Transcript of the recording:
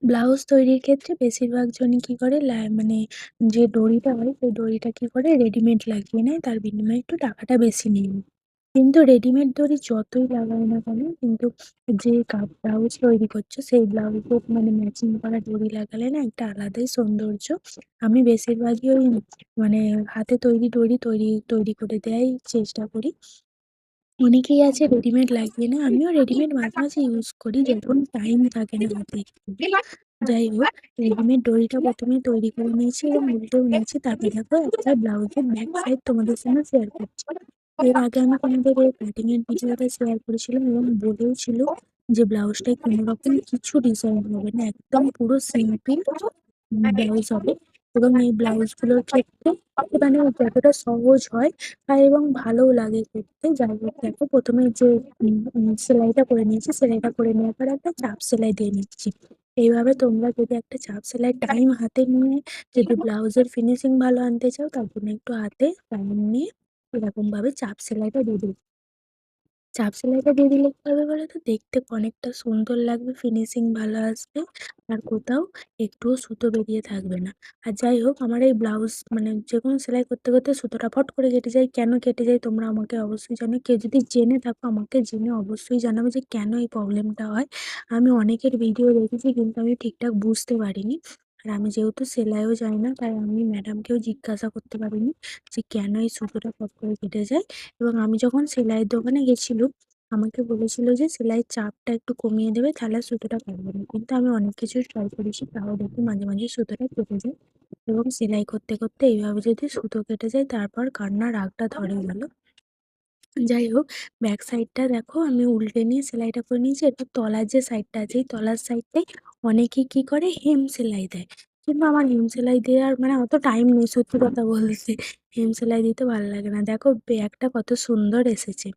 Blouse তৈরির ক্ষেত্রে বেশিরভাগ জনই কি করে মানে যে দড়িটা হয় সেই দড়িটা কি করে রেডিমেড লাগিয়ে নেয়, তার বিনিময়ে একটু টাকাটা বেশি নিয়ে নেয়। কিন্তু রেডিমেড দড়ি যতই লাগায় না কেন কিন্তু যে ব্লাউজ তৈরি করছে সেই ব্লাউজের ম্যাচিং করা দড়ি লাগালে না একটা আলাদাই সৌন্দর্য। আমি বেশিরভাগই ওই হাতে তৈরি দড়ি তৈরি করে দেয়াই চেষ্টা করি। অনেকেই আছে রেডিমেড লাগিয়ে নেয়। আমিও রেডিমেড মাঝে, মাঝে ইউজ করি যখন টাইম থাকে না হাতে একটু। যাই হোক, রেডিমেড দড়িটা ১ম এ তৈরি করে নিয়েছি এবং উল্টেও নিয়েছি। তারপরে দেখো একটা ব্লাউজের ব্যাক সাইড তোমাদের সঙ্গে শেয়ার করছি। এর আগে আমি তোমাদের এই কাটিং এর ভিডিওটা শেয়ার করেছিলাম এবং বলেও ছিল যে ব্লাউজটায় কোনরকম কিছু ডিজাইন হবে না। একদম পুরো সিম্পল ব্লাউজ হবে এবং এই ব্লাউজগুলোর ক্ষেত্রে যতটা সহজ হয় এবং ভালোও লাগে করতে। যাই হোক দেখো ১ম এ যে সেলাইটা করে নিয়েছি, সেলাইটা করে নেওয়ার পর একটা চাপ সেলাই দিয়ে নিচ্ছি। এইভাবে তোমরা যদি একটা চাপ সেলাই টাইম হাতে নিয়ে যদি ব্লাউজের ফিনিশিং ভালো আনতে চাও তার জন্য একটু হাতে টাইম নিয়ে এরকমভাবে চাপ সেলাইটা দিয়ে দিবে। চাপ সেলাইটা দিয়ে দিলে কি হবে বলো তো? দেখতে অনেকটা সুন্দর লাগবে, ফিনিশিং ভালো আসবে আর কোথাও একটুও সুতো বেরিয়ে থাকবে না। আর যাই হোক আমার এই ব্লাউজ যেকোনো সেলাই করতে, করতে সুতোটা ফট করে কেটে যায়। কেন কেটে যায় তোমরা আমাকে অবশ্যই জানিও। কেউ যদি জেনে থাকো আমাকে জেনে অবশ্যই জানাবে যে কেন এই প্রবলেমটা হয়। আমি অনেকের ভিডিও দেখেছি কিন্তু আমি ঠিকঠাক বুঝতে পারিনি। আর আমি যেহেতু সেলাইও জানি না তাই আমি ম্যাডামকেও জিজ্ঞাসা করতে পারিনি যে কেন এই সুতোটা ফট করে কেটে যায়। এবং আমি যখন সেলাইয়ের দোকানে গেছিলুম, আমাকে বলেছিল যে সেলাইয়ের চাপটা একটু কমিয়ে দেবে তাহলে সুতোটা কাটবে না। কিন্তু আমি অনেক কিছুই ট্রাই করেছি তাও দেখি মাঝে, মাঝে সুতোটা কেটে যায় এবং সেলাই করতে, করতে এইভাবে যদি সুতো কেটে যায় তারপর কার না রাগটা ধরে বলো? যাই হোক, ব্যাক সাইডটা দেখো আমি উল্টে নিয়ে সেলাইটা করে নিয়েছি। এরপর তলার যে সাইডটা আছে এই তলার সাইডটায় অনেকে কি করে হেম সেলাই দেয়। কিন্তু আমার হেম সেলাই দেওয়ার অত টাইম নেই সত্যি কথা বলতে। হেম সেলাই দিতে ভালো লাগে না। দেখো ব্যাকটা কত সুন্দর এসেছে।